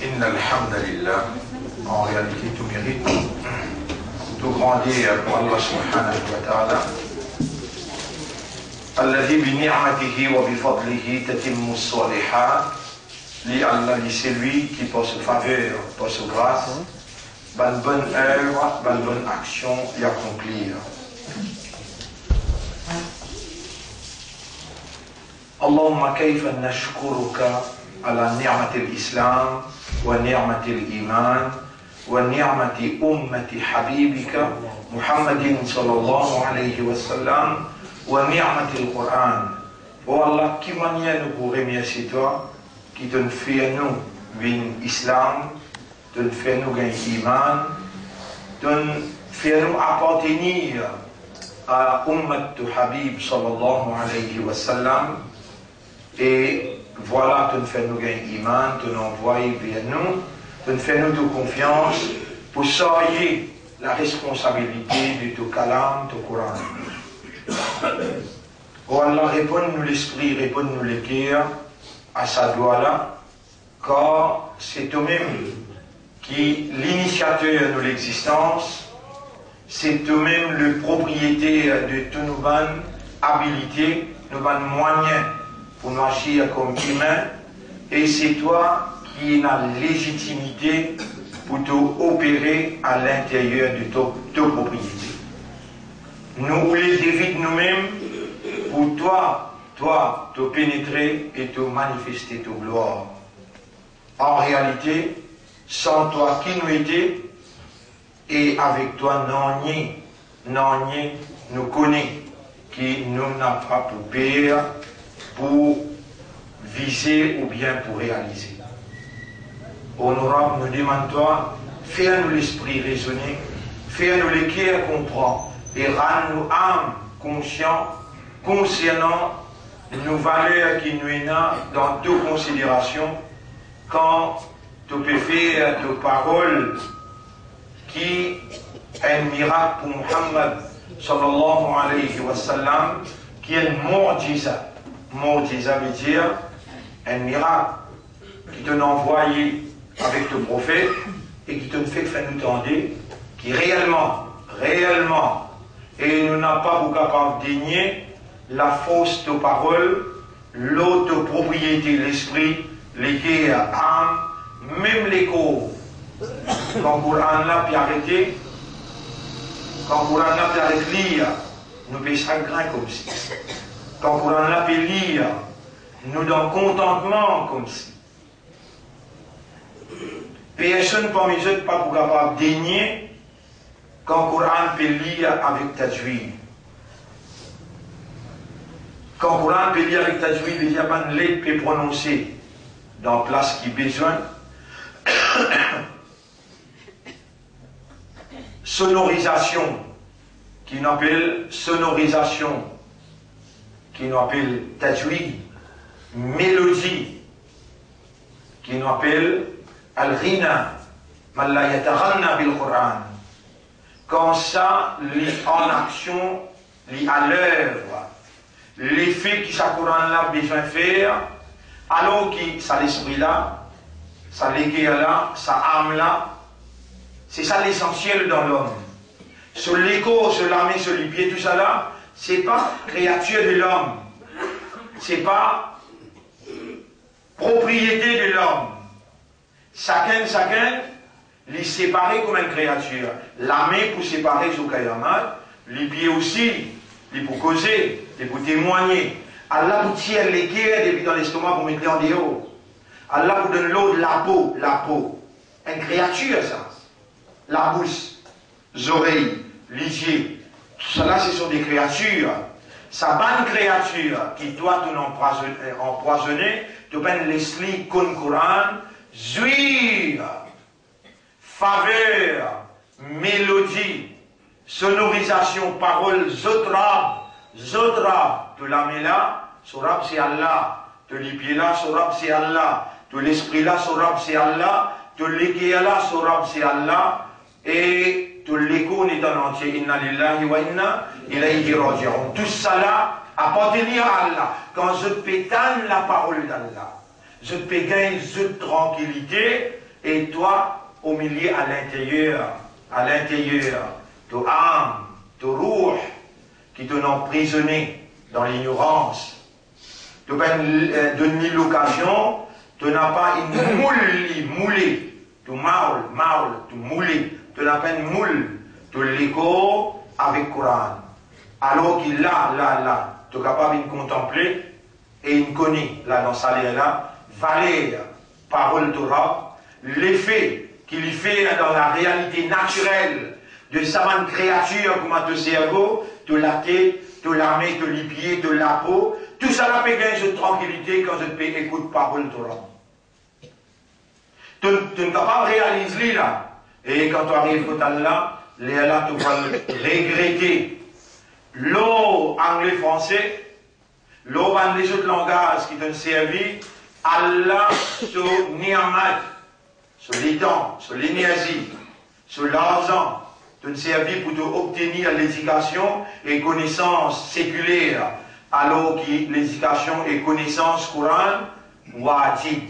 Inna alhamdulillah, en réalité tout mérite, tout grandir pour Allah subhanahu wa ta'ala. Alladhi bi ni'matihi wa bi fadlihi tatimmu as-salihat. Li Allah, c'est lui qui par sa faveur, par sa grâce, une bonne œuvre, une bonne action y accomplir. Allahumma kayfa nashkuruka ala ni'mati al-Islam wa ni'mati al-Iman wa ni'mati ummati habibika Muhammadin sallallahu alayhi wa sallam wa ni'mati al-Qur'an. Oh Allah, qui manière nous pour remercier toi qui te fait à nous un islam, te fait à nous un iman, te fait à nous appartenir à ummat de Habib sallallahu alayhi wa sallam. Et voilà, tu nous fais nous gagner iman, tu nous envoies vers nous, tu nous fais nous de confiance pour savoir la responsabilité de ton kalam, ton Coran. Oh Allah, réponds-nous l'esprit, réponds-nous le cœur à sa doigt-là, car c'est toi-même qui l'initiateur de l'existence, c'est toi-même le propriétaire de toutes nos bonnes habilités, nos bonnes moyens pour nous agir comme humains, et c'est toi qui as la légitimité pour t'opérer à l'intérieur de ta propriété. Nous les évites nous-mêmes pour toi, te pénétrer et te manifester ta gloire. En réalité, sans toi qui nous étais, et avec toi, non, nous connaît, qui nous n'a pas pour payer, pour viser ou bien pour réaliser. Honorable, nous demandons-toi, fais-nous l'esprit raisonner, fais-nous le cœur comprendre, et rends-nous âme conscient concernant nos valeurs qui nous sont dans deux considérations, quand tu peux faire tes paroles qui est un miracle pour Muhammad sallallahu alayhi wa sallam, qui est un mu'jiza. Mu'jiza veut dire un miracle qui te envoyé avec ton prophète et qui te fait faire nous tendre, qui réellement, et nous n'a pas beaucoup capable de nier la force de parole, l'autopropriété, l'esprit, les cœurs, âme, même les corps. Quand le Coran l'a pu arrêter, lire, nous baissons grain comme si. Quand le Coran l'a pu lire, nous dans contentement comme si. Personne parmi eux n'est pas capable de nier quand le Coran peut lire avec tajwid. Quand le Coran peut lire avec tajwid, il y a pas de lettre peut prononcer dans la place qui a besoin. Sonorisation, qui nous appelle tajwid, mélodie, qui nous appelle al-ghina, man la yataghanna bil Qur'an. Quand ça, en action, à l'œuvre, l'effet que ça Coran là besoin de faire, alors que ça l'esprit là, ça l'éguerre là, ça âme là, c'est ça l'essentiel dans l'homme. Sur l'écho, sur la main, sur les pieds, tout ça là, c'est pas créature de l'homme, c'est pas propriété de l'homme. Chacun, les séparer comme une créature. La main pour séparer son kayamat, les pieds aussi, les pour causer, les pour témoigner. Allah pour tirer les guerres depuis dans l'estomac pour mettre en dehors. Allah pour donner l'eau de la peau. Une créature ça. La bouche, les oreilles, les yeux. Tout cela ce sont des créatures. Ça bonne créature qui doit nous empoisonner, tu peux l'esprit comme Coran, jouir, faveur, mélodie, sonorisation, parole, zotrab, de la main là, sorab c'est Allah, de les là, sorab c'est Allah, de l'esprit là, sorab c'est Allah, de l'éguerre là, sorab c'est Allah, et de l'écho est en entier, inna lillahi wa inna ilayhi raji'un. Tout ça là appartenir à Allah. Quand je pétane la parole d'Allah, je te gagner de tranquillité, et toi, au milieu, à l'intérieur, ton âme, ton ruh, qui t'ont emprisonné dans l'ignorance. Tu n'as donné l'occasion, tu n'as pas une moulée, tu moulé, tu n'as pas une moule, tu l'écho avec le Coran. Alors qu'il là, tu es capable de contempler et il connaît, là, dans sa là, valeur, parole Torah, l'effet qu'il fait dans la réalité naturelle de sa créature comme ton cerveau, de la tête, de la main, de les pieds, de la peau, tout ça là fait gagner de tranquillité quand je te écoute parole Torah. Tu n'es pas réaliser là. Et quand tu arrives au là, là tu vas regretter. L'eau anglais-français, l'eau dans les autres langages qui t'ont servi, Allah sur Niamat, sur les temps, sur l'énergie, sur l'argent, t'ont servi pour obtenir l'éducation et connaissance séculaire, alors que l'éducation et connaissance courante, wajib.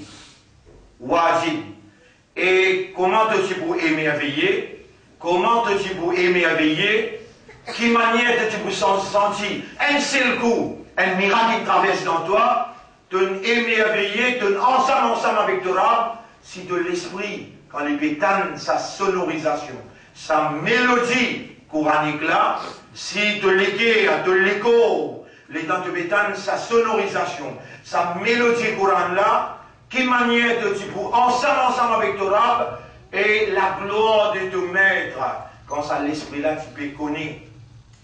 Et comment te pour émerveiller? Comment te pour émerveiller? Qui manière te pour sentir un seul coup, un miracle qui traverse dans toi, te émerveiller, te ensemble avec Torah, si de l'esprit, quand les pétanes, sa sonorisation, sa mélodie coranique là, si de l'écho, les temps de pétanes, sa sonorisation, sa mélodie coranique là, qui manière de pour ensemble avec Torah, et la gloire de te mettre, quand ça l'esprit là, tu peux connaître,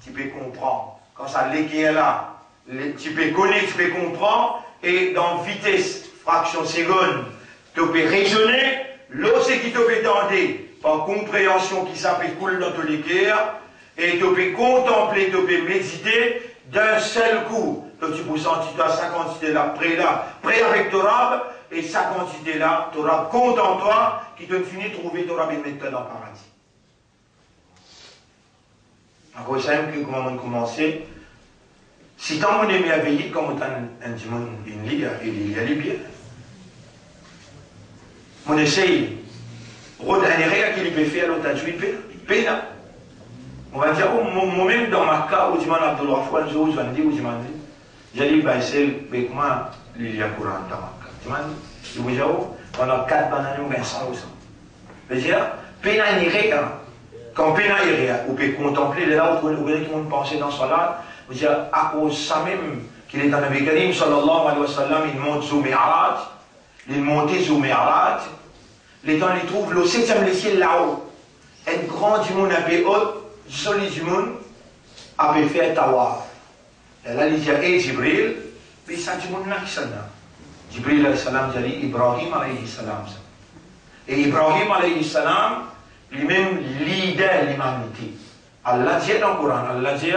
tu peux comprendre, quand ça l'équerre là, tu peux connaître, tu peux comprendre, et dans vitesse, fraction seconde, tu peux raisonner, l'autre qui te peut tenter, par compréhension qui s'appelle coule dans ton équerre, et tu peux contempler, tu peux méditer, d'un seul coup, tu peux sentir sa quantité là, prêt avec Torah, et sa quantité là, Torah compte en toi, qui te finit de trouver Torah et mettre dans le paradis. Alors, c'est simple que comment on commencer. Si tant on est merveilleux, comme on a un dimanche, il y a les biens. On essaye, redonner qu'il peut faire, l'autre a joué peine. On va dire, moi-même dans ma cas, où je m'en ai de fois, je vous ai dit, j'ai dit, c'est comment il y a courant dans ma cas. Je vous dis, on a 4 bananes ou 500 ou ça. Je veux dire, peine à rien. Quand peine à rien, on peut contempler, là où tout le monde pensait dans ce là, je veux dire, à cause de ça même, qu'il est dans le Karim, sallallahu alayhi wa sallam, il monte sur Mi'raj, il monte sur Mi'raj, les temps, il trouve le 7e ciel là-haut. Un grand du monde un peu haut, joli du monde, a pu faire tawaf. Et là, il dit, et Jibril, mais ça du monde là qui s'en a. Jibril alayhi salam dit Ibrahim alayhi salam. Et Ibrahim alayhi salam, lui-même leader de l'humanité. Allah dit dans le Coran, Allah dit,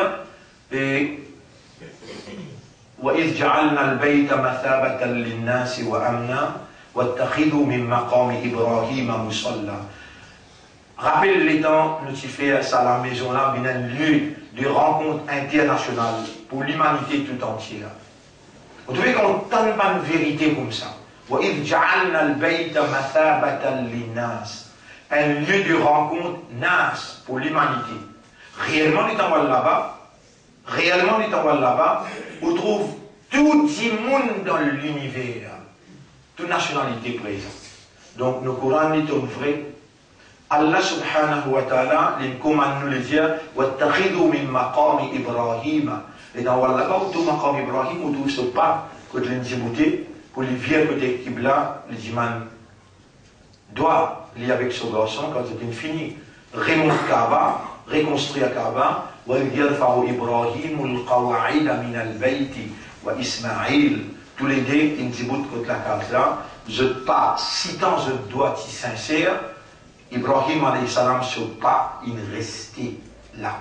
وَإِذْ جَعَلْنَا الْبَيْتَ مَثَابَةً لِلنَّاسِ وَأَمْنًا وَاتَّخِذُوا مِنْ مَقَامِ إِبْرَاهِيمَ مُصَلًّى. Rappelle les temps, nous avons fait ça à la maison là, un lieu de rencontre internationale pour l'humanité tout entière. Vous trouvez qu'on tente pas une vérité comme ça. وَإِذْ جَعَلْنَا الْبَيْتَ مَثَابَةً لِلنَّاسِ. Un lieu de rencontre nas pour l'humanité. Réellement, nous sommes là-bas, on trouve tout le monde dans l'univers, toute nationalité présente. Donc, nos Coran est vrai. Allah subhanahu wa ta'ala, il commande nous les dire, وَاتَّخِذُوا مِن مَقَامِ إِبْرَاهِيمَ. Et dans là-bas, où tout maqam Ibrahim, où tout ce pas, côté l'Indjibouté, pour les vieux côté Kibla, les imams doit lier avec ce garçon quand c'est fini. Remonte Kaaba, reconstruire Kaaba, وَإِذْ يَرْفَعُ إِبْرَاهِيمُ الْقَوَاعِدَ مِنَ الْبَيْتِ وَإِسْمَاعِيل. Tous les deux, Indjibout contre la case là, je pas, si tant je dois être sincère, Ibrahim alayhi salam ce pas, il restait là.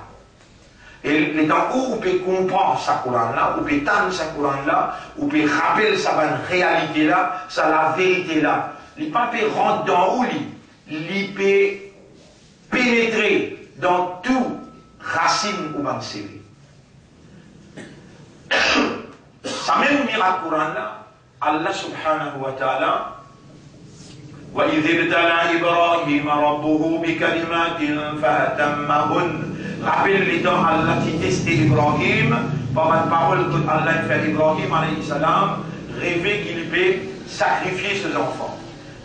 Et les temps où on peut comprendre sa Coran là, on peut tendre sa Coran là, on peut rappeler sa réalité là, sa la vérité là. Les pas peut rentrer dans où il peut pénétrer dans tout racine ou ban CV. Ça même miracle Coran là, Allah subhanahu wa ta'ala, وَإِذِ ابْتَلَى إِبْرَاهِيمَ رَبُّهُ بِكَلِمَاتٍ فَأَتَمَّهُنَّ. Rappelle les temps Allah qui testait Ibrahim, par la parole que Allah fait Ibrahim alayhi salam, rêver qu'il peut sacrifier ses enfants.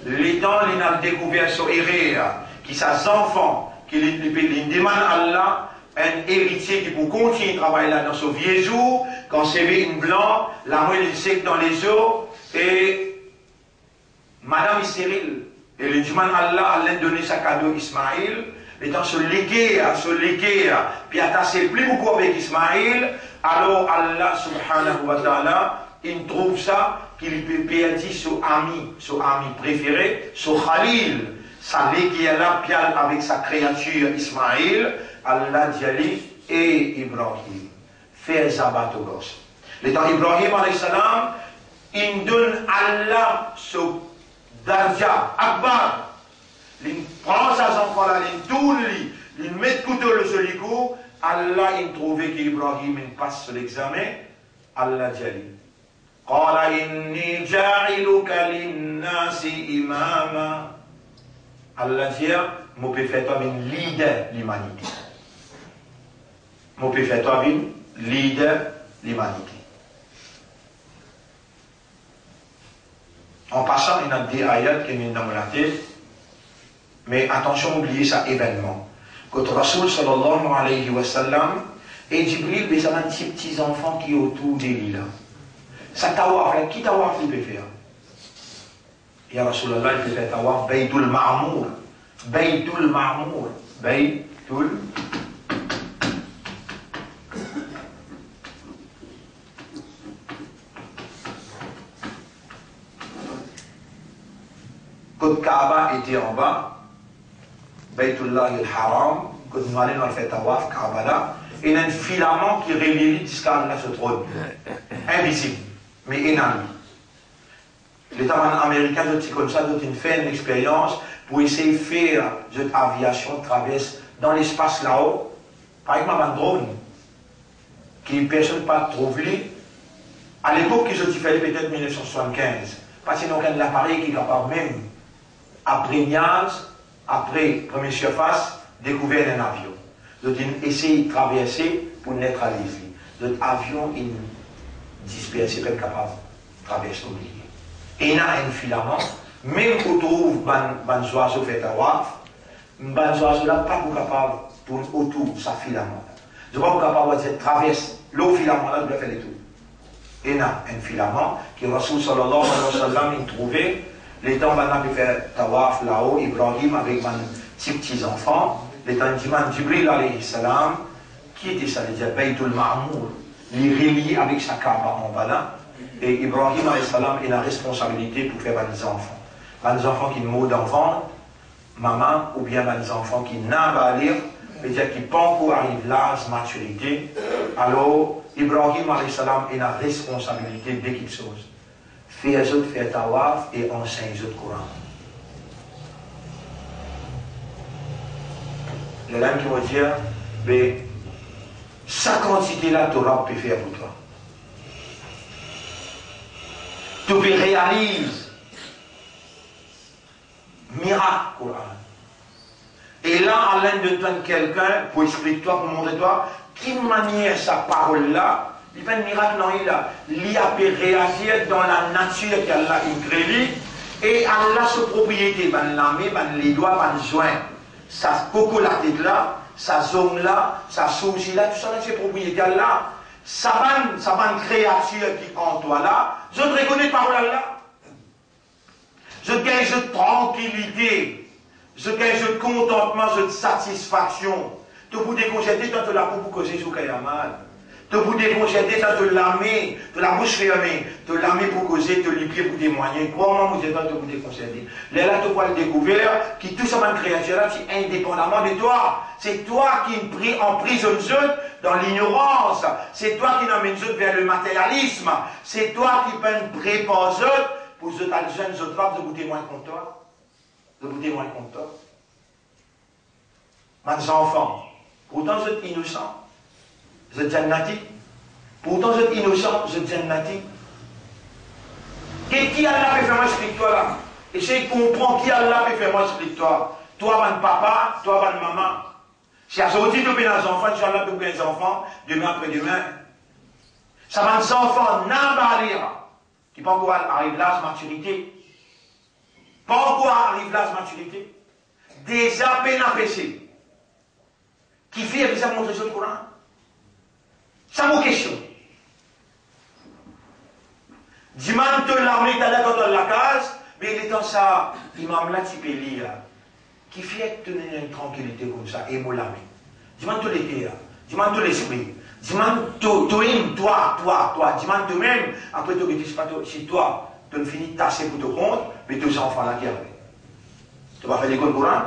Les temps, il a découvert sur Héréa, qui ses enfants, qu'il demande à Allah, un héritier qui peut continuer à travailler là dans ce vieux jour, quand c'est une blanc, la moelle il sec dans les os, et Madame est stérile. Et le demande à Allah, Allah donné sa cadeau Ismaïl, étant se léguer, puis attacher plus beaucoup avec Ismaïl, alors Allah subhanahu wa ta'ala, il trouve ça, qu'il peut perdre son ami préféré, son Khalil, sa léguer là, puis avec sa créature Ismaïl, Allah dit et Ibrahim, fais zabat au gosse. L'étant Ibrahim alayhi salam, il donne Allah ce Darja, Akbar, il prend ses enfants-là, il tourne, il met le couteau le solicou, Allah il trouvait qu'Ibrahim passe l'examen, Allah dit Qala inni ja'iluka linnasi imama. Allah dit, moi peux faire toi un leader de l'humanité. Moi peux faire toi un leader de l'humanité. En passant, il y a des ayats qui viennent dans la tête, mais attention, n'oubliez ça événement. Quand Rasoul sallallahu alayhi wa sallam et Jibril, mais ça a ces petits enfants qui sont autour de lui là. Ça tawaf, qui tawaf il peut faire? Il y a Rasulallah, il peut faire tawaf, Baytul Ma'mour. Baytul Ma'mour. Baytul. Quand Kaaba était en bas, Baytullah al-Haram, quand nous allons faire tawaf, Kaaba là, il y a un filament qui relie jusqu'à là ce trône. Invisible, mais énorme. L'État américain, c'est comme ça, ils fait une expérience pour essayer de faire cette aviation traverse dans l'espace là-haut, par exemple un drone, qui personne pas trouvé. À l'époque, ils ont fait peut-être 1975, parce qu'il n'y a aucun appareil qui est capable même après Niaz, après première surface, découvert un avion. Donc ils essayent de traverser pour neutraliser. Donc l'avion est dispersé, pas capable de traverser au milieu. Et il y a un filament, même quand on trouve des oiseaux fait à waf, les oiseaux là pas capable de tourner autour de ce filament. Je ne suis pas capable de traverser le filament là, je dois faire le tour. Et il y a un filament que Rasoul sallallahu alayhi wa sallam a trouvé. Les temps maintenant qui fait tawaf là-haut, Ibrahim avec ses petits-enfants, les temps Jibril alayhi salam, qui était ça, il disait Baytul Ma'mour, il est relié avec sa Kaaba en bas là, et Ibrahim alayhi salam a la responsabilité pour faire des enfants. Des enfants qui mourent d'enfants, maman, ou bien des enfants qui n'ont pas à lire, c'est-à-dire qui ne peuvent pas encore arriver là, à maturité, alors Ibrahim alayhi salam a la responsabilité de quelque chose. Faire les autres faire tawaf et enseigne les autres Coran. Les gens qui vont dire, mais sa quantité-là, Torah peut faire pour toi. Tu peux réaliser miracle Coran. Et là, à l'un de toi, quelqu'un, pour expliquer toi, pour montrer toi, quelle manière sa parole-là, il fait un miracle dans il a pu réagir dans la nature qu'Allah a créée et Allah sa propriété, l'armée, les doigts, les joints, sa coco la tête là, sa zone là, sa sourcil là, tout ça c'est propriété Allah. Sa bonne créature qui en toi là, je te reconnais par Allah. Je gagne de tranquillité, je gagne de contentement, de satisfaction. Tu peux déconcerter quand tu l'as pour causer sous Kayamal. De vous déconcerter, de l'armée, de la bouche fermée, de l'armée pour causer, de l'épée pour témoigner. Comment vous êtes de vous déconcerter? Là, tu vois le découvert, qui tout ça, une créature, qui indépendamment de toi. C'est toi qui emprisonne dans l'ignorance. C'est toi qui emmène vers le matérialisme. C'est toi qui peux préparer pour les jeunes autres de vous témoigner contre toi. De vous témoigner contre toi. Mes enfants, pourtant vous êtes innocents. Vous êtes jannati. Pourtant, vous êtes innocent, vous êtes jannati. Qui Allah peut faire moi explique-toi là? Essaye de comprendre qui Allah peut faire moi explique-toi. Toi, mon papa, toi, mon maman. Si à sortir de mes enfants, Inch'Allah, de mes enfants, demain après-demain. Ça va des enfants, n'a pas lire. Qui pas encore arrive là, à maturité. Pas encore arrive là, à maturité. Déjà peine à pécher. Qui fait ça montrer sur le Coran? Ça vos questions. Dimanche, l'armée, t'as là quand on la case, mais il est dans ça, imam là, tu peux lire. Qui fait tenir une tranquillité comme ça, et moi l'armée. Dimanche, tout l'été, dimanche, tout l'esprit. Dimanche, toi, dimanche, toi-même, après, tu ne pas si toi, tu ne finis de tasser pour te compte, mais tous ces enfants là qui arrivent. Tu vas faire des Coran,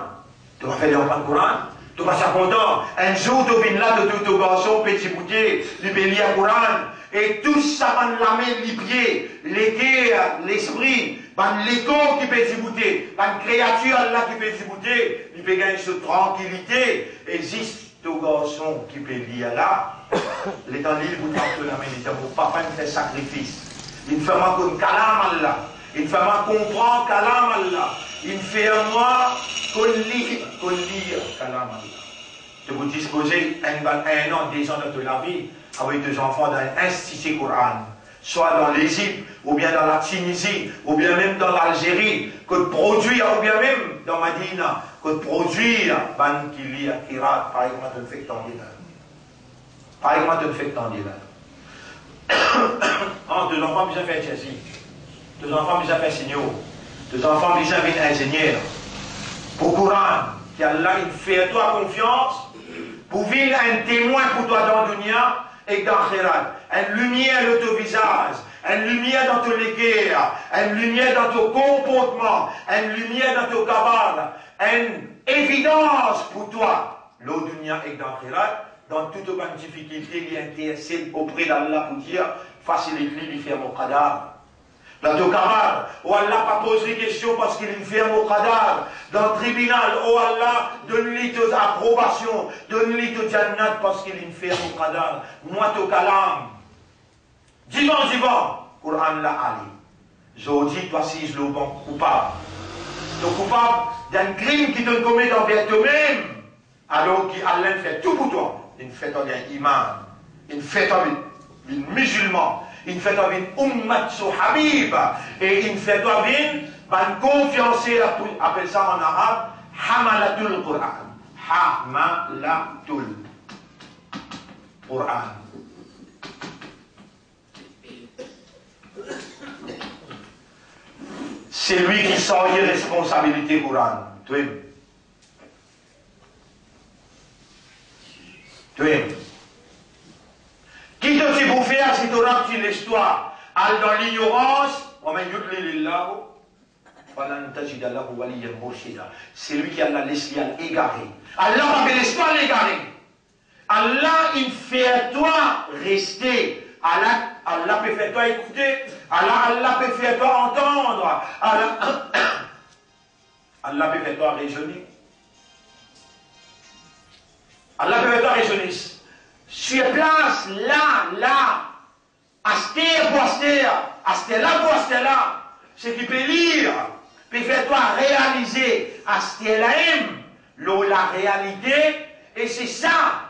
tu vas faire des enfants de Coran. Tu vas être content. Un jour, tu viens là, de tout garçon, petit bouteille, du bélier à Coran, et tout ça va la main, les pieds, les cœurs, l'esprit, les corps qui peut s'ébouter, les créatures là qui peut s'ébouter, il peut gagner cette tranquillité. Existe tout garçon qui peut lire là, les temps libres, vous tentez la main, il dit, mon papa, il fait sacrifice. Il fait moi comme kalam Allah. Il fait moi comprendre kalam Allah. Il fait moi qu'on lit kalam Allah. De vous disposer un an, 2 ans de la vie avec des enfants dans un institut Coran, soit dans l'Égypte, ou bien dans la Tunisie, ou bien même dans l'Algérie, que de produire, ou bien même dans Madina, que de produire, ban qui lit à Kirat, par exemple, de fait tant d'élèves. Par exemple, de fait tant d'élèves. Deux enfants, ils ont fait Chelsea. 2 enfants, ils ont fait signaux. 2 enfants, ils ont fait ingénieur. Pour Coran, qui a là, il fait à toi confiance, pour vivre un témoin pour toi dans le dunya et dans le Khirat. Une lumière dans ton visage, une lumière dans ton guerres, une lumière dans ton comportement, une lumière dans ton cabal, une évidence pour toi, le dunya et dans le Khirat. Dans toute bonne difficulté, il intercède auprès d'Allah pour dire facilite-lui de faire mon cadavre. Dans ton camarade, où Allah n'a pas posé question parce qu'il est ferme au cadavre. Dans le tribunal, où Allah donne-lui tes approbations, donne-lui tes jannat parce qu'il est ferme au cadavre. Moi, ton kalam. Divan, Coran l'a allé. Jodi, toi, si je le bon coupable. Tu es coupable d'un crime qui te commet envers toi-même, alors qu'Allah fait tout pour toi. Il fait un imam, il fait un musulman. Il fait avec ummat habib et il fait avec une confiance, appelle ça en arabe hamalatul Qur'an. Hamalatul Qur'an. C'est lui qui sort les responsabilités Qur'an. Tu es. Qui te dit pour faire si tu racontes l'histoire? Al dans l'ignorance, c'est lui qui a laissé égaré. Allah va faire l'histoire égaré. Allah, il fait à toi rester. Allah peut faire toi écouter. Allah peut faire toi entendre. Allah peut faire toi raisonner. Allah peut faire toi raisonner. Sur place, là, astère pour astère là pour astère là, ce qui peut lire, peut faire toi réaliser astère là la réalité, et c'est ça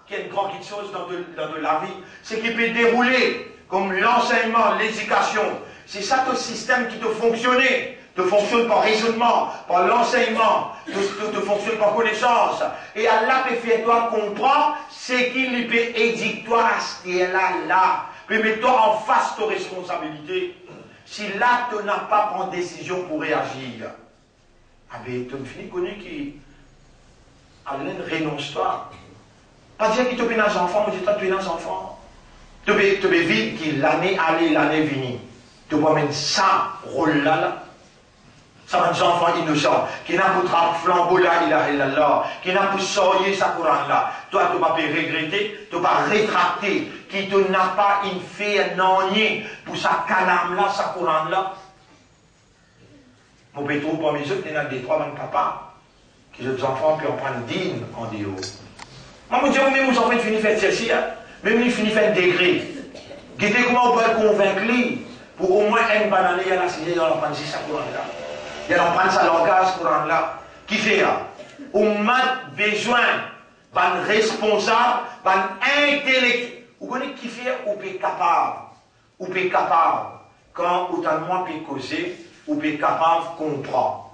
qui est une grande chose dans de la vie, ce qui peut dérouler comme l'enseignement, l'éducation, c'est ça ton système qui te fonctionnait. Te fonctionne par raisonnement, par l'enseignement, te fonctionne par connaissance. Et Allah peut faire toi comprendre ce qu'il peut édicter toi à ce là. Peut mettre toi en face de tes responsabilités. Si là, tu n'as pas pris décision pour réagir, tu ne finis connu qui Allah renonce toi. Pas dire que tu es un enfant, mais tu es un enfant. Tu es vite qui l'année allée, l'année venue. Tu peux mettre ça rôle là. Ça va des enfants innocents, qui n'a pas flambeau là, illallah, qui n'a pas sorti sa Coran là. Toi, tu vas pas regretter, tu vas rétracter, qui tu n'as pas une fait non pour sa calam là, sa Coran là. Mon pétro, pour mes autres, il y en a des 3 papas, qui les enfants peuvent en prendre digne en déo. Moi, je me dis, même aux enfants, ils finissent faire celle-ci, même ils finissent faire degré. Guettez comment on peut convaincre pour au moins une banane, il y a la signé dans l'emprunte ça Coran-là. Il y a l'emprunte ça langage Coran-là. Qui fait là? On a besoin d'un responsable, d'un intellectuel. Vous connaissez qui fait ou peut capable? Ou peut capable, quand autant de moi peut causer, ou peut capable de comprendre.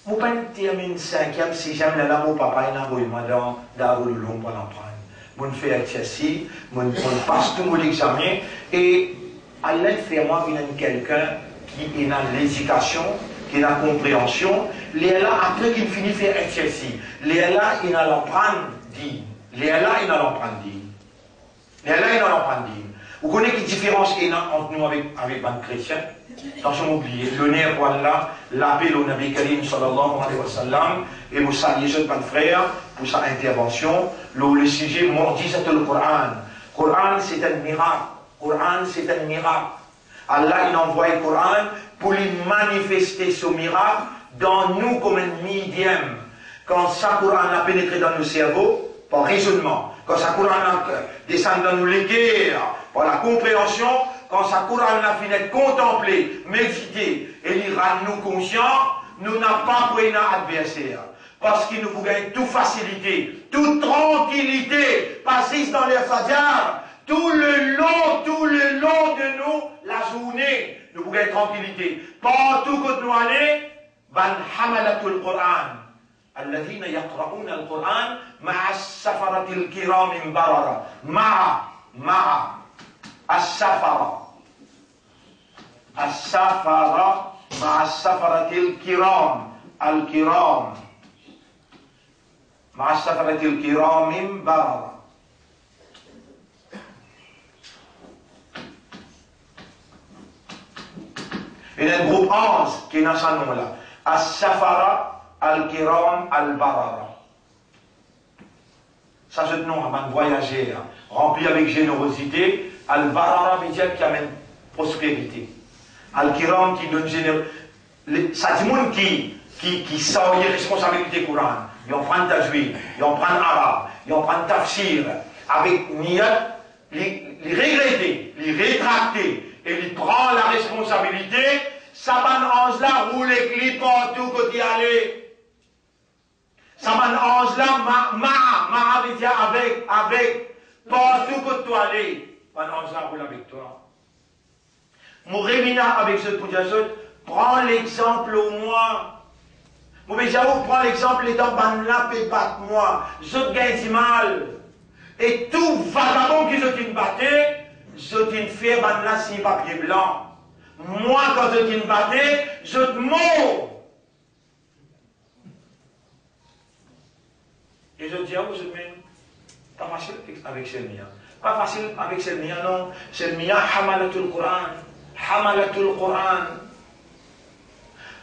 Je ne peux pas terminer 5e si j'aime la mon papa et moi dans le long pour l'emprunter. Je fais exercice, je passe tout mon examen et à l'aide faire moi quelqu'un qui est dans l'éducation, qui est dans la compréhension. Les là, après qu'il finit de faire exercice, les là, il a l'emprunter dit. Les là, il a l'emprunter dit. Les là, il a l'emprunter dit. Vous connaissez quelle différence il y a entre nous avec les chrétiens? Attention, oubliez, l'honneur pour Allah, l'appel au Nabi Karim sallallahu alayhi wa sallam, et vous saluez ce pas de frère pour sa intervention. Le sujet mordit, c'est le Coran. Le Coran, c'est un miracle. Le Coran, c'est un miracle. Allah, il envoie le Coran pour lui manifester ce miracle dans nous comme un médium. Quand ça Coran a pénétré dans nos cerveaux, par raisonnement, quand ça Coran a descendu dans nos guerres, par la compréhension, quand ça Coran a fini de contempler, méditer, et il rend nous conscients, nous n'avons pas pour un adversaire. Parce qu'il nous faut gagner toute facilité, toute tranquillité, passer dans les fadjar, tout le long de nous, la journée, nous pouvons gagner tranquillité. Partout que nous allons, ban hamalatul Qur'an. الذين يقرؤون القرآن مع السفرة الكرام بررة مع السفرة مع السفرة الكرام مع السفرة الكرام بررة. Il y a un groupe 11 qui est dans ce nom-là. As-Safara Al-Kiram Al-Barara. Ça, c'est le nom, un voyager, rempli avec générosité. Al-Barara veut dire qui amène prospérité. Al-Kiram qui donne générosité. Ça dit monde qui sent les responsabilités courantes. Ils en prennent tajwid, ils en prennent arabe, ils en prennent tafsir. Avec niyat, les regretter, les rétracter. Et il prend la responsabilité. Saban 11 là, roule les clips partout côté aller. Saban 11 là, veut dire avec, partout que tu aller. Saban 11 là, roule avec toi. Mourémina avec ce pour dire prends l'exemple au moins. Mouréjaou, prends l'exemple étant banlap et bat-moi. Je gagne du mal. Et tout vagabond qui se battait, je t'ai fait banlap si papier blanc. Moi, quand je t'ai battais, je te mords. Et je dis à vous, pas facile avec Selmia. Pas facile avec Selmia, non. Selmia, Hamalatul Quran. Hamalatul Quran.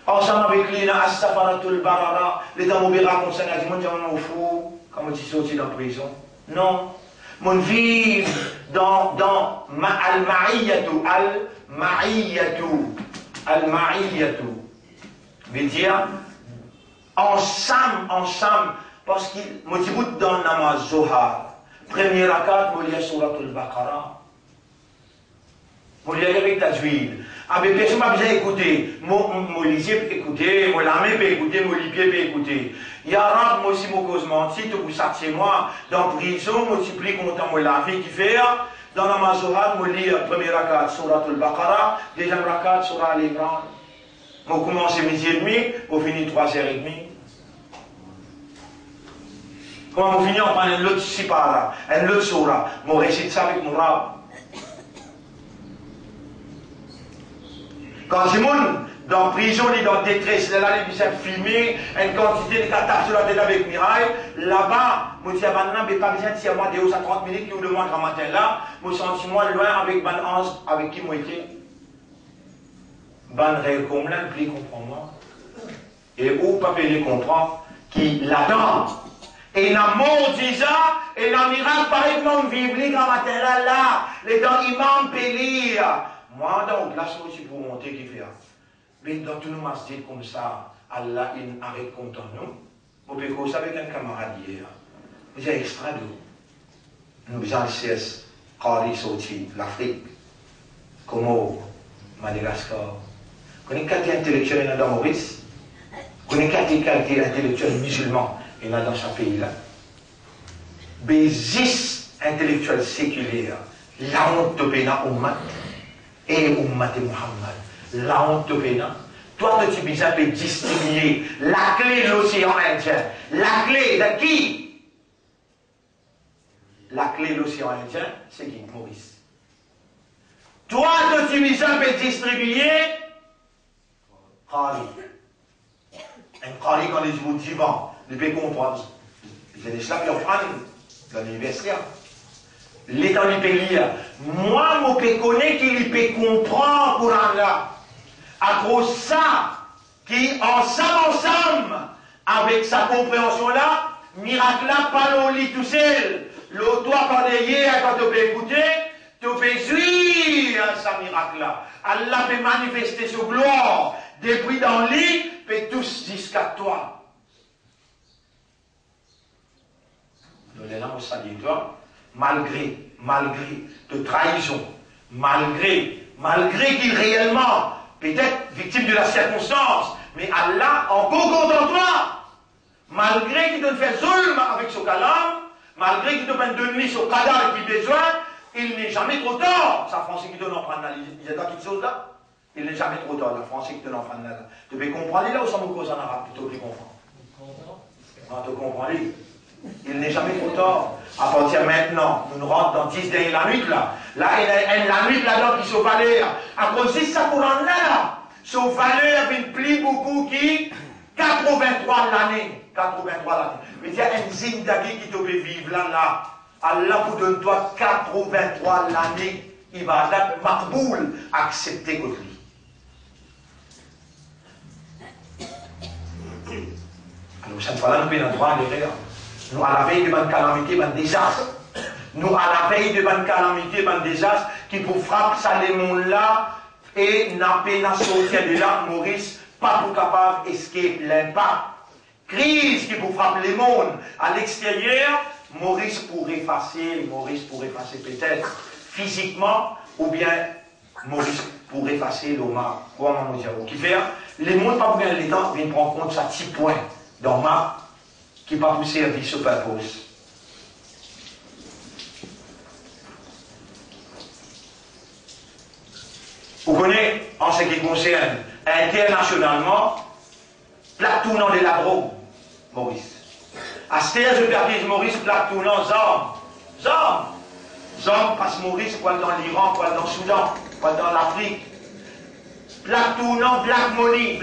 Ensemble avec lui, As-Safaratul Barara. Les temps où on raconte ça, on dit, on est fou, quand on est sorti de la prison. Non. Mon vie dans Al-Ma'iyyatu. Al-Ma'iyyatu. Veut dire, ensemble. Parce qu'il me dit dans Namaz Zohar, premier rakat, je lis Suratul Baqarah. Je lis avec Tajwid. Avec personne n'a besoin d'écouter. Mon lycée peut écouter, mon l'armée peut écouter, mon lycée peut écouter. Ya Rab, moi aussi, mon cause menti, tout vous savez, c'est moi, dans prison, moi aussi, plus content, moi, la vie qui fait. Dans Namaz Zohar, je lis premier rakat, Suratul Baqarah, deuxième rakat, Surah Al-Imran. Je commence à midi et demi, je finis 3h30. Quand on finit, on prend un autre sipara, un autre surah. On récite ça avec mon rab. Quand c'est monde dans prison, il est dans détresse, là, il s'est filmé, une quantité de catastrophes sur la tête avec Mirail. Là-bas, je dis à Banana, mais pas besoin de dire moi, Déo, à 30 minutes, qui vous demande un matin là. Je me sens moi loin avec Ban Hans, avec qui moi j'étais. Ban Ré, comme là, il comprend-moi. Et où pas les comprend, qui l'attend. Et dans mon disant, et dans le miracle, pareil, mon biblique en matin là, les dents imam pélir. Moi, dans la place aussi pour monter qui fait. Mais dans tout le monde dit comme ça, Allah, il arrête content nous. Vous pouvez causer avec un camarade hier. Vous avez extra d'eau. Nous avons le CS, Kari Soti, l'Afrique, Como, Madagascar. Vous connaissez qualité intellectuelle dans Maurice? Vous connaissez qualité intellectuelle musulmane dans ce pays-là? Bézis intellectuel séculaire, la honte de Péna Ummat et Ummat de Muhammad. La honte de Péna. Toi, tu peux distribuer la clé de l'océan Indien. La clé de qui? La clé de l'océan Indien, c'est qui? Maurice. Toi, tu peux distribuer Khali. Un Khali, quand les mots divans, ne peut comprendre. C'est des slaves qui apprennent dans l'université. L'État du pays, moi, je peux connaître qu'il peut comprendre le Coran là. À cause de ça, qui ensemble, avec sa compréhension-là, miracle-là, pas au lit tout seul. Le toit par derrière, quand tu peux écouter, tu peux suivre ce miracle-là. Allah peut manifester sa gloire. Depuis dans le lit, peut tous jusqu'à toi. Nous les langues saluent toi, malgré de trahison, malgré qu'il réellement peut-être victime de la circonstance, mais Allah encore content de toi. Malgré qu'il te fait zulm avec son kalam, malgré qu'il te fait donner son kadar qui besoin, il n'est jamais trop tard. C'est la Français qui donne en prendre là. Il y a quelque chose là. Il n'est jamais trop tard. La Français qui donne en prendre là. Tu peux comprendre là ou ça me cause en arabe plutôt que comprendre. Tu comprends lui. Il n'est jamais trop tard. À partir de maintenant, nous rentrons dans 10 derniers la nuit là. Là, il y a la nuit là-dedans qui se valeur. À cause de ça, pour en là, sa valeur vient plus beaucoup qui 83 l'année. 83 l'année. Mais il y a un zindagi qui te peut vivre là. Allah vous donne toi 83 l'année. Il va être makboul, accepter contre lui. Alors, cette fois-là, nous pouvons avoir droit à l'erreur. Nous, à la veille de bonne calamité, bon désastre. Nous, à la veille de bonne calamité, bon désastre, qui pour frapper ça, les mondes là, et n'a pas sortir de là, Maurice, pas pour capable d'escaper l'impact. Crise qui pour frapper les mondes à l'extérieur, Maurice pourrait effacer peut-être physiquement, ou bien Maurice pourrait effacer l'Omar. Quoi, on va dire, qui fait, les mondes, pas pour bien les temps, viennent prendre compte ça, 6 points dans ma qui va vous servir ce purpose. Vous connaissez, en ce qui concerne internationalement, plaque tournant des labros, Maurice. À Stère, je perds Maurice, plaque tournant, Zom passe Maurice, quoi dans l'Iran, quoi dans le Soudan, quoi dans l'Afrique. Plaque tournant, black money.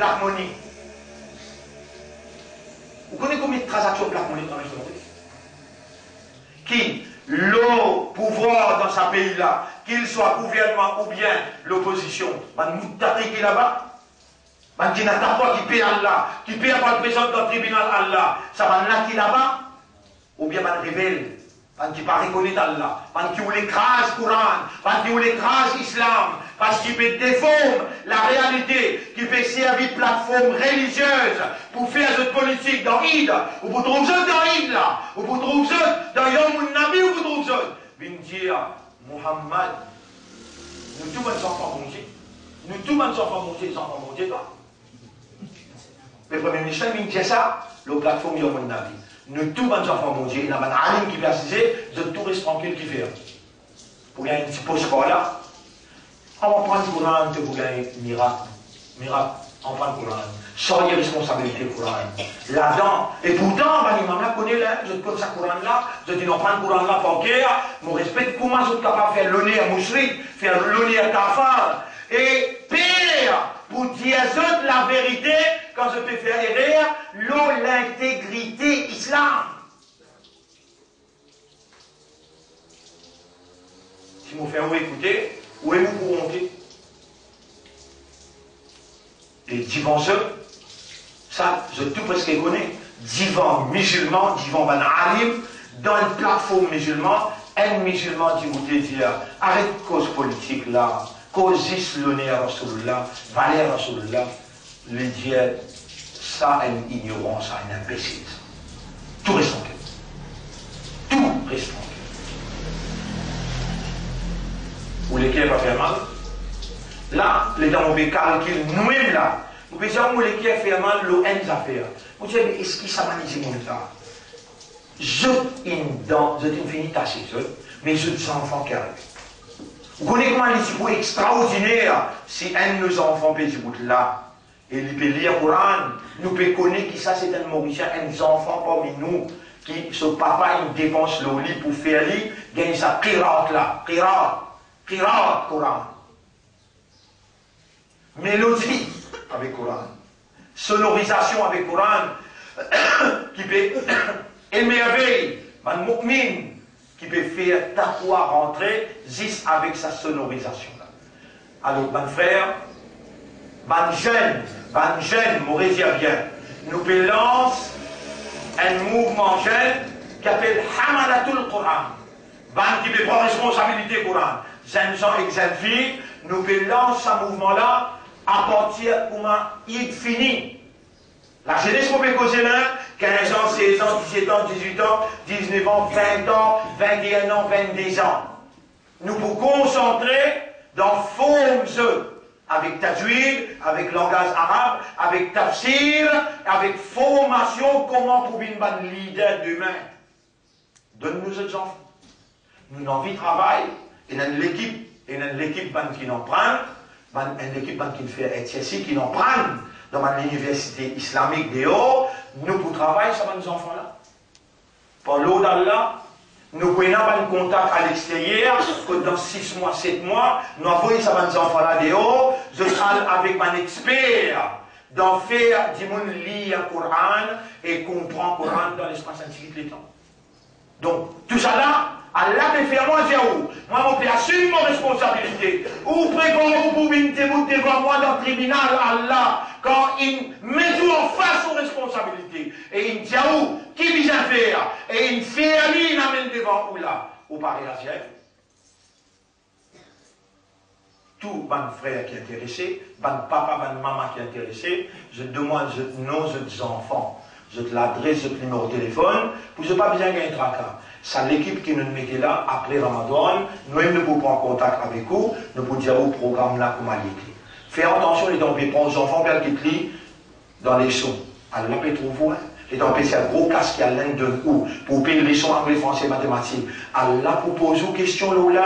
Vous connaissez combien de transactions black money dans le Maurice? Qui, le pouvoir dans ce pays-là, qu'il soit gouvernement ou bien l'opposition, man moutari qui là-bas, man qui n'a pas qui paie Allah, qui paie par le président du tribunal Allah, ça va là qui là-bas, ou bien man rebelle, man qui pas reconnaître Allah, man qui ou l'écrase Coran, man qui ou l'écrase Islam, parce qu'il peut déformer la réalité, qui peut servir de plateforme religieuse pour faire cette politique dans Id, ou vous trouvez ça dans Id là, ou vous trouvez ça dans Yom Nabi, ou vous trouvez ça. Viens dire, Muhammad, nous tous les enfants montés, les enfants montés pas. Le Premier ministre vient dire ça, la plateforme Yom Nabi. Nous tous les enfants montés, il y a un alim qui vient préciser, vous êtes tout reste tranquille qui fait. Pour gagner un petit peu ce là. On va prendre le Coran pour gagner miracle. On prend le Coran. Sans les responsabilités du Coran. Là-dedans, et pourtant, l'imam là connaît là, je connais ce Coran-là, je dis non, prends le Coran-là pour guerre, mon respect, comment je suis capable de faire l'honneur à Mouchrik, faire l'honneur à Kafar, et pire, pour dire la vérité, quand je peux faire erreur, l'intégrité islam. Si vous faites écouter, où est-vous pour monter? Et divan ça, je tout presque connais. Divan musulman, divan ban alim, dans une plateforme musulmane, un musulman dit, vous dire, arrête cause politique là, cause l'honneur à Rasulullah, valeur à Rasulullah, le dire, ça, une ignorance, une imbécile. Tout reste en quête. Tout reste en quête. Ou lesquels va faire mal, Là, les gens ont fait calcul, nous-mêmes là. Vous pouvez dire, vous qui fait mal, l'eau en affaire. Vous dites, mais est-ce qu'il s'amanise mon ça? Je finis taché, mais je des enfants qui arrivent. Vous connaissez comment les types extraordinaires, si un de nos enfants peut dire là, et il peut lire le Coran, nous peut connaître que ça c'est un Mauricien, un des enfants parmi nous, qui, ce papa, il dépense le lit pour faire lit, gagne sa pirate là, pirate Coran. Mélodie avec Coran, sonorisation avec Coran, qui peut émerveiller, man mu'min, qui peut faire taqwa rentrer, juste avec sa sonorisation là. Alors, mon frère, mon jeune, Maurice bien, nous peut lancer un mouvement jeune qui s'appelle Hamalatul Coran. Ban qui peut prendre responsabilité Coran. Jeunes gens et jeunes filles, nous peut lancer ce mouvement-là à partir il finit. La jeunesse peut causer là, 15 ans, 16 ans, 17 ans, 18 ans, 19 ans, 20 ans, 21 ans, 22 ans. Nous pouvons concentrer dans formes avec tajwid, avec langage arabe, avec tafsir, avec formation, comment pour une bonne leader demain. Donne-nous autres enfants. Nous avons envie de travail, et nous avons l'équipe qui en prend, une équipe qui fait HSI, qui en prend dans l'université islamique de haut, nous pour travailler sur nos enfants-là. Par l'eau d'Allah, nous pouvons avoir un contact à l'extérieur, que dans 6 mois, 7 mois, nous envoyons ça nos enfants-là de haut, je parle avec mon expert, d'en faire du monde lire le Coran et comprendre le Coran dans l'espace scientifique les temps. Donc, tout ça là, Allah peut faire moi dire où? Moi, je peux assumer mon responsabilité. Ou préparez vous pour venir devant moi dans le tribunal, Allah, quand il met tout en face aux responsabilités. Et il dit où? Qui vient faire? Et il fait aller, il amène devant où là? Ou par la chef. Tout bon frère qui est intéressé, bon papa, bon maman qui est intéressé, je demande nos enfants. Je te l'adresse, je te numéro de téléphone, pour ne pas besoin d'un tracas. C'est l'équipe qui nous mettait là, après Ramadan, nous-mêmes nous pouvons prendre contact avec vous, nous pouvons dire au programme là comment il est. Faire attention, les dents, prendre les enfants qui lient dans les sons. Alors, on peut trouver, les dents, c'est un gros casque qui a l'un de vous, pour payer les sons anglais, français, mathématiques. Alors là, pour poser une question là,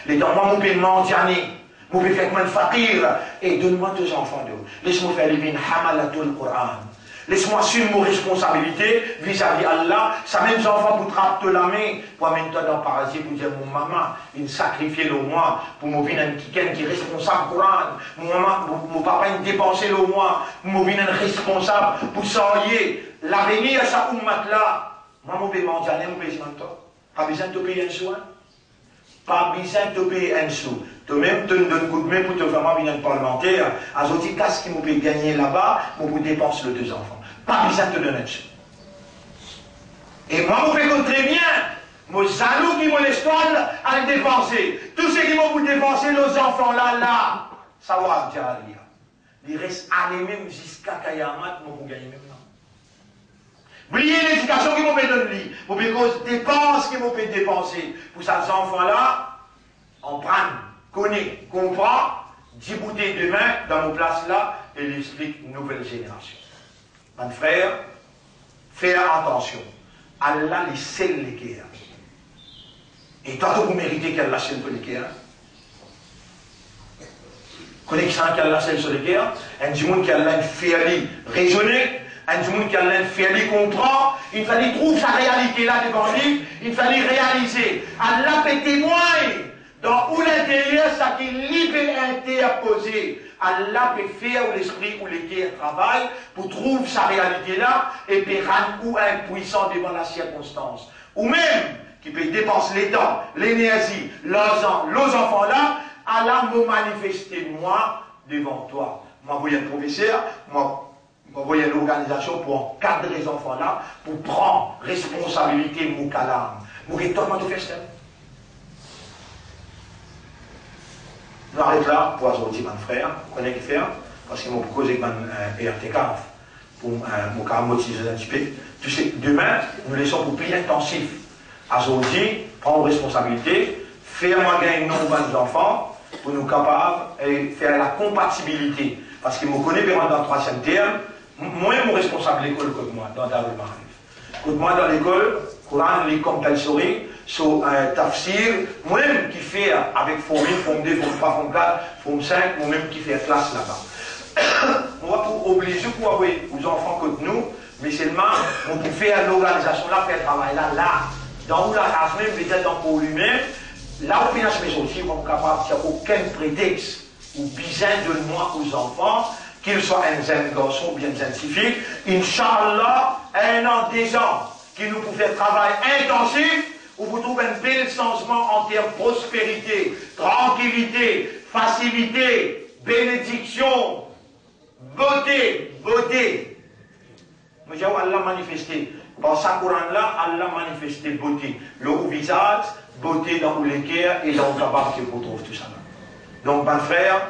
les dents, moi, on peut demander, on peut faire un fakir, et donne-moi 2 enfants d'eux. Laisse-moi faire les bin hamalatul Coran. Laisse-moi assumer mon responsabilité vis-à-vis Allah. Ça même enfants pour trapper la main, pour amener toi dans le paradis, pour dire, mon maman, il sacrifié le moi, pour m'ouvrir un quelqu'un qui est responsable pour Coran. Mon papa, il dépensé le moi, pour m'ouvrir un responsable pour s'enlier. L'avenir, ça ummat là. Moi, mon père m'a dit, mon père, pas besoin de te payer un sou. Pas besoin de te payer un sou. Toi-même, tu donnes un coup de main pour te faire venir un parlementaire. À ce cas qui m'ont pu gagner là-bas, on dépense les 2 enfants. Pas besoin de te donner un sou. Et moi, je fais très bien. Moi, jaloux qui m'ont l'histoire à le dépenser. Tout ce qui m'ont dépenser, les enfants là, ça va dire à lire. Il reste aller même jusqu'à Kayamat, moi, pour gagner maintenant. Oubliez l'éducation qui m'ont donné, pour les dépenses qui m'ont dépenser. Pour ces enfants-là, on prend, connaît, comprend, 10 bouteilles demain dans mon place là, et il explique une nouvelle génération. Mon frère, faire attention. Allah les scelle les guerres. Et toi, vous méritez qu'Allah scelle les guerres. Connaissez qu'Allah scelle sur les guerres. Un monde qui Allah fait raisonner. Un monde qui Allah fait comprendre. Il fallait trouver sa réalité là devant lui. Il fallait réaliser. Allah peut témoigner. Dans où l'intérieur, ça qui libère interposé. Allah peut faire où l'esprit, où les guerres travaillent pour trouver sa réalité là et puis rendre impuissant devant la circonstance. Ou même qui peut dépenser les temps, l'énergie, les enfants là, Allah me manifester moi devant toi. Moi, vous voyez un professeur, moi, vous voyez une organisation pour encadrer les enfants là, pour prendre responsabilité, mon calam. Vous voyez toi, moi, tu fais ça. On arrête là pour aujourd'hui, mon frère, on connaît qui faire, parce qu'il m'a proposé un ERTK pour mon motiver un petit peu. Tu sais, demain, nous laissons pour plus intensif. Aujourd'hui, prendre responsabilité, faire moi gagner nos enfants, pour nous capables de faire la compatibilité. Parce que je connais bien dans le troisième terme, moi, je suis responsable de l'école comme moi, dans Darul Ma'arif. Comme moi, dans l'école, Coran, les compulsory, sur tafsir, moi-même qui fais avec forme 1, forme 2, forme 3, forme 4, forme 5, moi-même qui fais classe là-bas. On va pour obliger pour avoir aux enfants comme nous, mais seulement, on peut faire l'organisation là, faire le travail là, dans la classe même, peut-être dans le lui-même, là où finance mes aussi, on est capable, il n'y a aucun prétexte ou besoin de moi aux enfants, qu'ils soient un jeune garçon ou bien un scientifique, Inch'Allah, 1 an, 2 ans, qui nous pouvons faire travail intensif, où vous trouvez un bel changement en termes de prospérité, tranquillité, facilité, bénédiction, beauté. Moi, j'ai Allah manifesté. Par sa Coran-là, Allah manifesté beauté. Le visage, beauté dans les cœurs et dans le tabac que vous trouvez tout ça. Donc, mon frère,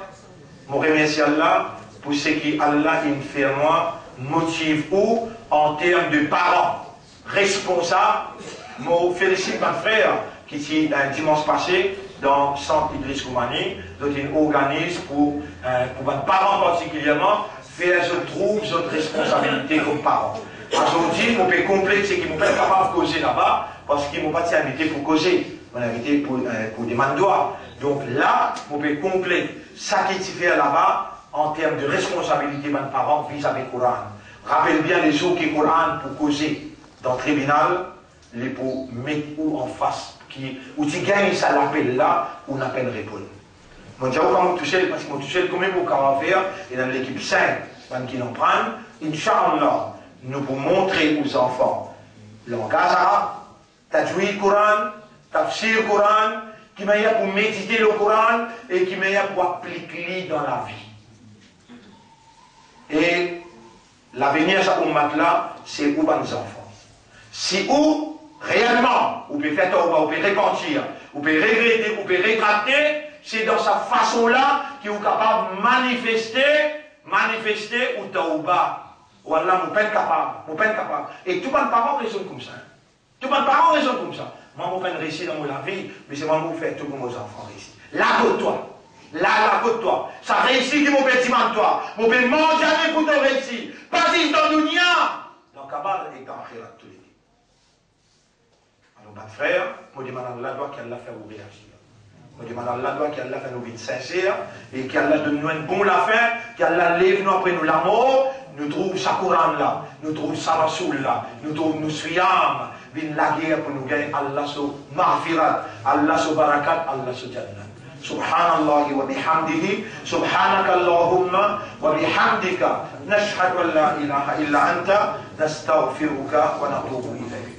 je remercie Allah pour ce qu'Allah fait moi motive ou en termes de parents responsables. Je félicite mon frère qui était un dimanche passé dans le centre Idriss Koumani, dont il organise pour mes parents particulièrement, faire, je trouve, notre responsabilité comme parents. Aujourd'hui, on peut compléter ce qu'ils m'ont pas capable de causer là-bas, parce qu'ils m'ont pas été invités pour causer, on a invité pour des mandois. Donc là, on peut compléter ça qui est fait là-bas en termes de responsabilité de mes parents vis-à-vis du Coran. Rappelle bien les jours qui est Coran pour causer dans le tribunal, les pour mettre ou en face, où tu gagnes ça l'appel là, ou on appelle répondre. Moi, je ne vais pas me toucher, parce que je touche quand même au caractère, et dans l'équipe 5, qui l'en prennent, Inch'Allah, nous pouvons montrer aux enfants le langage arabe, tajwid Coran, tafsir Coran, qui m'a pour méditer le Coran et qui m'a pour appliquer dans la vie. Et l'avenir de cette ummat-là, c'est pour nos enfants. Si où, réellement, vous pouvez faire tauba, vous pouvez repentir, vous pouvez regretter, vous pouvez rétracter, c'est dans sa façon-là que vous êtes capable de manifester ou tauba. Wallah, vous n'êtes pas capable. Et tout le monde parent raisonne comme ça. Tout le monde parent raisonne comme ça. Moi, je ne peux pas réussir dans la vie, mais c'est moi qui fais tout pour mes enfants réussir. Là, côte-toi. Là, côte-toi. Ça réussit qui m'ont petit de toi. Je peux manger avec pour te réussir. Pas si dans le dunya. Donc, Kabbalah est dans la tous les deux. Alors, mon frère, je demande à Allah qu'Allah fait ouvrir la vie. Je demande à Allah qu'Allah fait nos vies sincères et qu'Allah donne nous un bon la fin, qu'Allah lève nous après nous la mort, nous trouve sa Coran là, nous trouve sa Rasoul là, nous trouve nous Suyam, bin la guerre pour nous gagner Allah sur Mahfirat, Allah sur Barakat, Allah sur Jannah. Subhanallah wa bihamdihi, subhanaka Allahumma wa bihamdika, nashhadu an la ilaha illa anta, nastaghfiruka wa natubu ilayk.